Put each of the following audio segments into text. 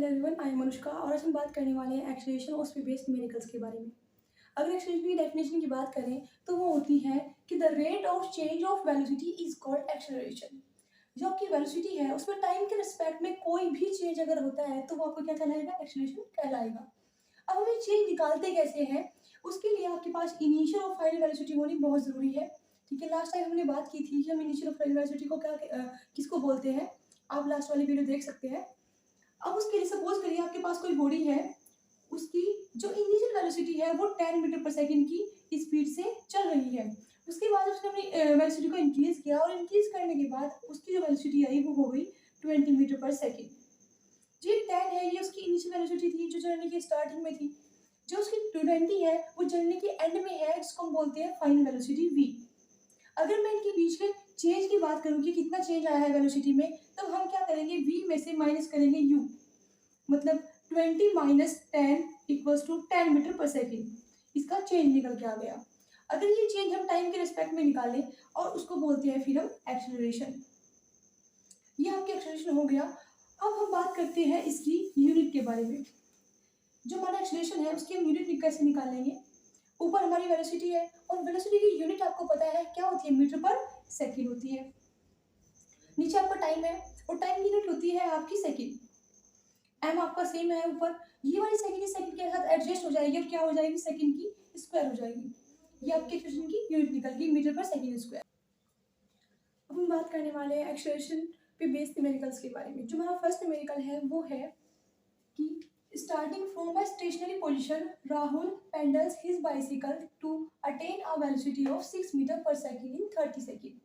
Hello everyone, I am Anushka और आज हम बात करने वाले हैं एक्सेलरेशन और स्पीड बेस्ड न्यूमेरिकल्स के बारे में। अगर एक्सेलरेशन की डेफिनेशन की बात करें तो वो होती है कि the rate of change of velocity is called acceleration. जो आपकी वेलोसिटी है उसमें टाइम के रिस्पेक्ट में कोई भी चेंज अगर होता है तो वो आपको क्या कहलाएगा? एक्सेलरेशन कहलाएगा। अब हम ये चेंज निकालते कैसे हैं? उसके लिए आपके पास इनिशियल और फाइनल वेलोसिटी होनी बहुत ज़रूरी है। ठीक है, लास्ट टाइम हमने बात की थी कि हम इनिशियल और फाइनल वेलोसिटी को किसको बोलते हैं। आप लास्ट वाली वीडियो देख सकते हैं। अब उसके लिए सपोज करिए आपके पास कोई बॉडी है, उसकी जो इनिशियल वेलोसिटी है वो 10 मीटर पर सेकंड की स्पीड से चल रही है। उसके बाद उसने अपनी वेलोसिटी को इंक्रीज किया और इंक्रीज करने के बाद उसकी जो वेलोसिटी आई वो हो गई 20 मीटर पर सेकंड। जी 10 है, ये उसकी इनिशियल वेलोसिटी थी जो जर्नी की स्टार्टिंग में थी। जो उसकी 20 है वो जर्नी के एंड में है, जिसको हम बोलते हैं फाइनल वेलोसिटी वी। अगर मैं इनके बीच के चेंज की बात करूँ कि कितना चेंज आया है वेलोसिटी में, तब हम क्या करेंगे? v में से माइनस करेंगे u, मतलब 20 minus 10 equals to 10 metre per second. इसका चेंज निकल के आ गया। अगर ये चेंज हम टाइम के रिस्पेक्ट में निकालें और उसको बोलते हैं फिर हम एक्सेलरेशन। ये आपके एक्सेलरेशन हो गया। अब हम बात करते हैं इसकी यूनिट के बारे में। जो हमारा एक्सेलरेशन है उसकी हम यूनिट कैसे निकालेंगे? ऊपर हमारी वेलोसिटी है और वेलोसिटी की यूनिट आपको पता है क्या होती है? मीटर पर सेकेंड होती है। नीचे आपका टाइम है और टाइम की यूनिट होती है आपकी सेकेंड। एम आपका सेम है ऊपर। ये वाली सेकेंड इस सेकेंड के साथ एडजस्ट हो जाएगी और क्या हो जाएगी? सेकेंड की स्क्वायर हो जाएगी। ये आपके एक्सेलरेशन की यूनिट निकल गई, मीटर पर सेकेंड स्क्वायर। अब हम बात करने वाले हैं एक्सेलरेशन पे बेस्ड न्यूमेरिकल्स के बारे में। जो हमारा फर्स्ट न्यूमेरिकल है वो है कि starting from a stationary position Rahul pedals his bicycle to attain a velocity of 6 metre per second in 30 second.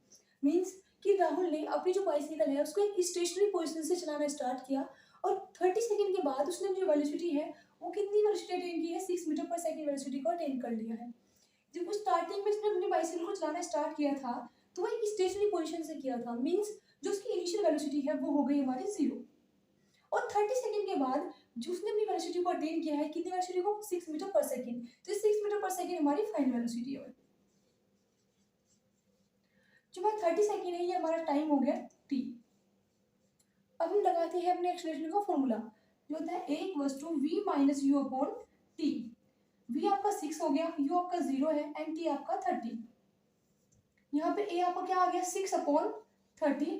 Means कि राहुल ने अपनी जो बाइसिकल है उसको एक स्टेशनरी पोजीशन से चलाना स्टार्ट किया और 30 सेकेंड के बाद उसने जो वेलोसिटी है वो कितनी वेलोसिटी अटेन की है? 6 मीटर पर सेकेंड वेलोसिटी को अटेन कर लिया है। जब वो स्टार्टिंग में उसने अपनी बाइसिकल को चलाना स्टार्ट किया था तो वो एक स्टेशनरी पोजीशन से किया था। मीन्स जो उसकी इनिशियल वेलोसिटी है वो हो गई हमारी 0। और 30 सेकेंड के बाद जो उसने अपनी वेलोसिटी को अटेन किया है, कितनी वेलोसिटी को? 6 मीटर पर सेकेंड। तो 6 मीटर पर सेकेंड हमारी फाइनल वेलोसिटी है। जो हमारा 30 सेकेंड है ये हमारा टाइम हो गया t। अब हम लगाते हैं अपने एक्सेलरेशन का फॉर्मूला जो होता है a equals to v minus u upon t. v आपका 6 हो गया, u आपका 0 है एंड t आपका 30। यहाँ पे a आपका क्या आ गया? 6 अपॉन 30।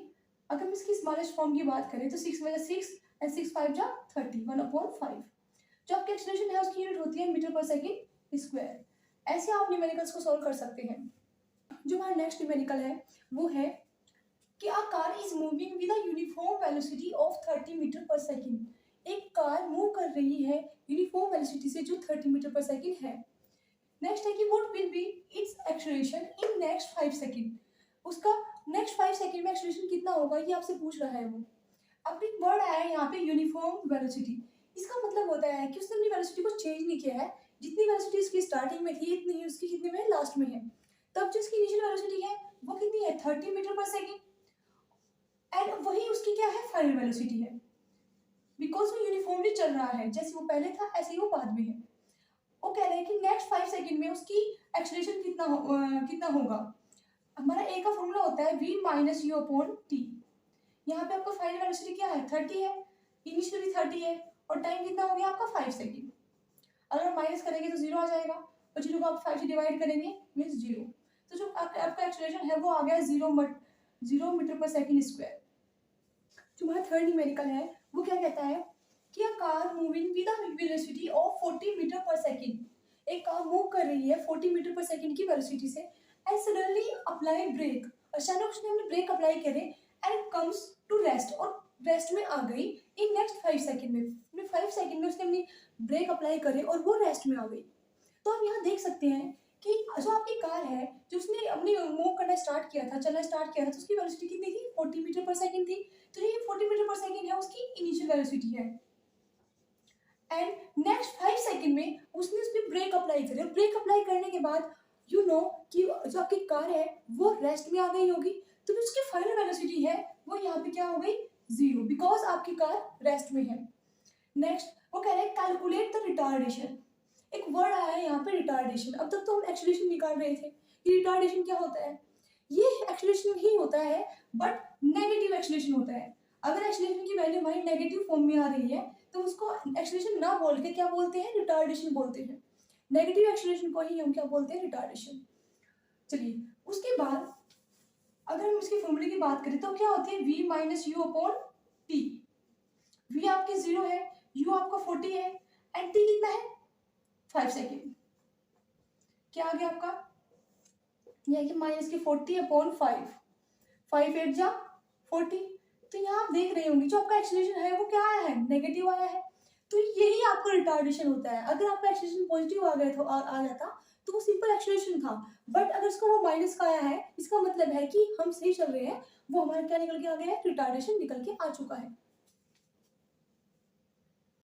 अगर हम इसकी स्मॉलेस्ट फॉर्म की बात करें तो 6 में 6 एंड 6 5 जा 30, 1 अपॉन 5। जो आपकी एक्सेलरेशन है उसकी यूनिट होती है मीटर पर सेकेंड स्क्वायर। ऐसे आप न्यूमेरिकल्स को सॉल्व कर सकते हैं। जो हमारा नेक्स्ट न्यूमेरिकल है वो है कि a car is moving with a uniform velocity of 30 metre per second. एक कार मूव कर रही है यूनिफॉर्म वेलोसिटी से जो 30 मीटर पर सेकेंड है। नेक्स्ट है कि what will be it's acceleration in next 5 second. उसका नेक्स्ट 5 सेकेंड में एक्सेलरेशन कितना होगा ये आपसे पूछ रहा है वो। अब एक वर्ड आया है यहाँ पे यूनिफॉर्म वेलोसिटी। इसका मतलब होता है कि उसने अपनी वेलोसिटी को चेंज नहीं किया है। जितनी वेलोसिटी उसकी स्टार्टिंग में थी इतनी ही उसकी कितने में लास्ट में है। तब जो उसकी इनिशियल वेलोसिटी है वो कितनी है? 30 मीटर पर सेकेंड। एंड वही उसकी क्या है? फाइनल वेलोसिटी है। बिकॉज वो यूनिफॉर्मली चल रहा है, जैसे वो पहले था ऐसे ही वो बाद में है। वो कह रहे हैं कि नेक्स्ट 5 सेकेंड में उसकी एक्सेलरेशन कितना होगा। हमारा ए का फॉर्मूला होता है v minus u upon T. यहाँ पे आपका फाइनल वेलोसिटी क्या है? 30 है, इनिशियली 30 है और टाइम कितना हो गया आपका? 5 सेकेंड। अगर हम माइनस करेंगे तो 0 आ जाएगा और 0 को आप 5 से डिवाइड करेंगे मीन्स 0। तो जो आपका एक्सेलरेशन है वो आ गया 0 मीटर पर सेकेंड स्क्वायर। जो हमारा थर्ड न्यूमेरिकल है वो क्या कहता है कि a car moving with a velocity of 40 metre per second. एक कार मूव कर रही है 40 मीटर पर सेकेंड की वेलोसिटी से एंड सडनली अप्लाई ब्रेक। अचानक उसने हमने ब्रेक अप्लाई करे एंड कम्स टू रेस्ट और रेस्ट में आ गई इन नेक्स्ट 5 सेकेंड में। 5 सेकेंड में उसने अपनी ब्रेक अप्लाई करे और वो रेस्ट में आ गई। तो हम यहाँ देख सकते हैं कि जो आपकी कार है जो उसने अपनी मूव करना स्टार्ट किया था, चलना स्टार्ट किया था, तो उसकी वेलोसिटी कितनी थी? 40 मीटर पर सेकेंड थी। तो ये 40 मीटर पर सेकेंड है उसकी इनिशियल वेलोसिटी है। एंड नेक्स्ट 5 सेकेंड में उसने उस पर ब्रेक अप्लाई करे। ब्रेक अप्लाई करने के बाद यू नो कि जो आपकी कार है वो रेस्ट में आ गई होगी। तो जो उसकी फाइनल वेलोसिटी है वो यहाँ पे क्या हो गई? 0, बिकॉज आपकी कार रेस्ट में है। नेक्स्ट वो कह रहे हैं कैलकुलेट द रिटार्डेशन। एक वर्ड आया है यहाँ पे रिटार्डेशन। अब तक तो हम एक्सेलरेशन निकाल रहे थे कि रिटार्डेशन क्या होता है। ये एक्सेलरेशन ही होता है बट नेगेटिव एक्सेलरेशन होता है। अगर एक्सेलरेशन की वैल्यू हमारी नेगेटिव फॉर्म में आ रही है तो उसको एक्सेलरेशन ना बोल के क्या बोलते हैं, रिटार्डेशन बोलते हैं। नेगेटिव एक्सेलरेशन को ही हम क्या बोलते हैं, रिटार्डेशन। चलिए उसके बाद अगर हम इसके फॉर्मूले की बात करें तो क्या होती है, v minus u upon t. v आपके 0 है, u आपका 40 है एंड t कितना है 5 सेकेंड। क्या आ गया आपका, यह कि माइनस की 40 अपॉन 5, 5 8 जा 40। तो यहाँ आप देख रहे होंगे जो आपका एक्सेलरेशन है वो क्या आया है, नेगेटिव आया है। तो यही आपका रिटार्डेशन होता है। अगर आपका एक्सेलरेशन पॉजिटिव आ गया था, आ जाता तो वो सिंपल एक्सेलरेशन था, बट अगर इसका वो माइनस का आया है, इसका मतलब है कि हम सही चल रहे हैं, वो हमारा क्या निकल के आ गया है, रिटार्डेशन निकल के आ चुका है।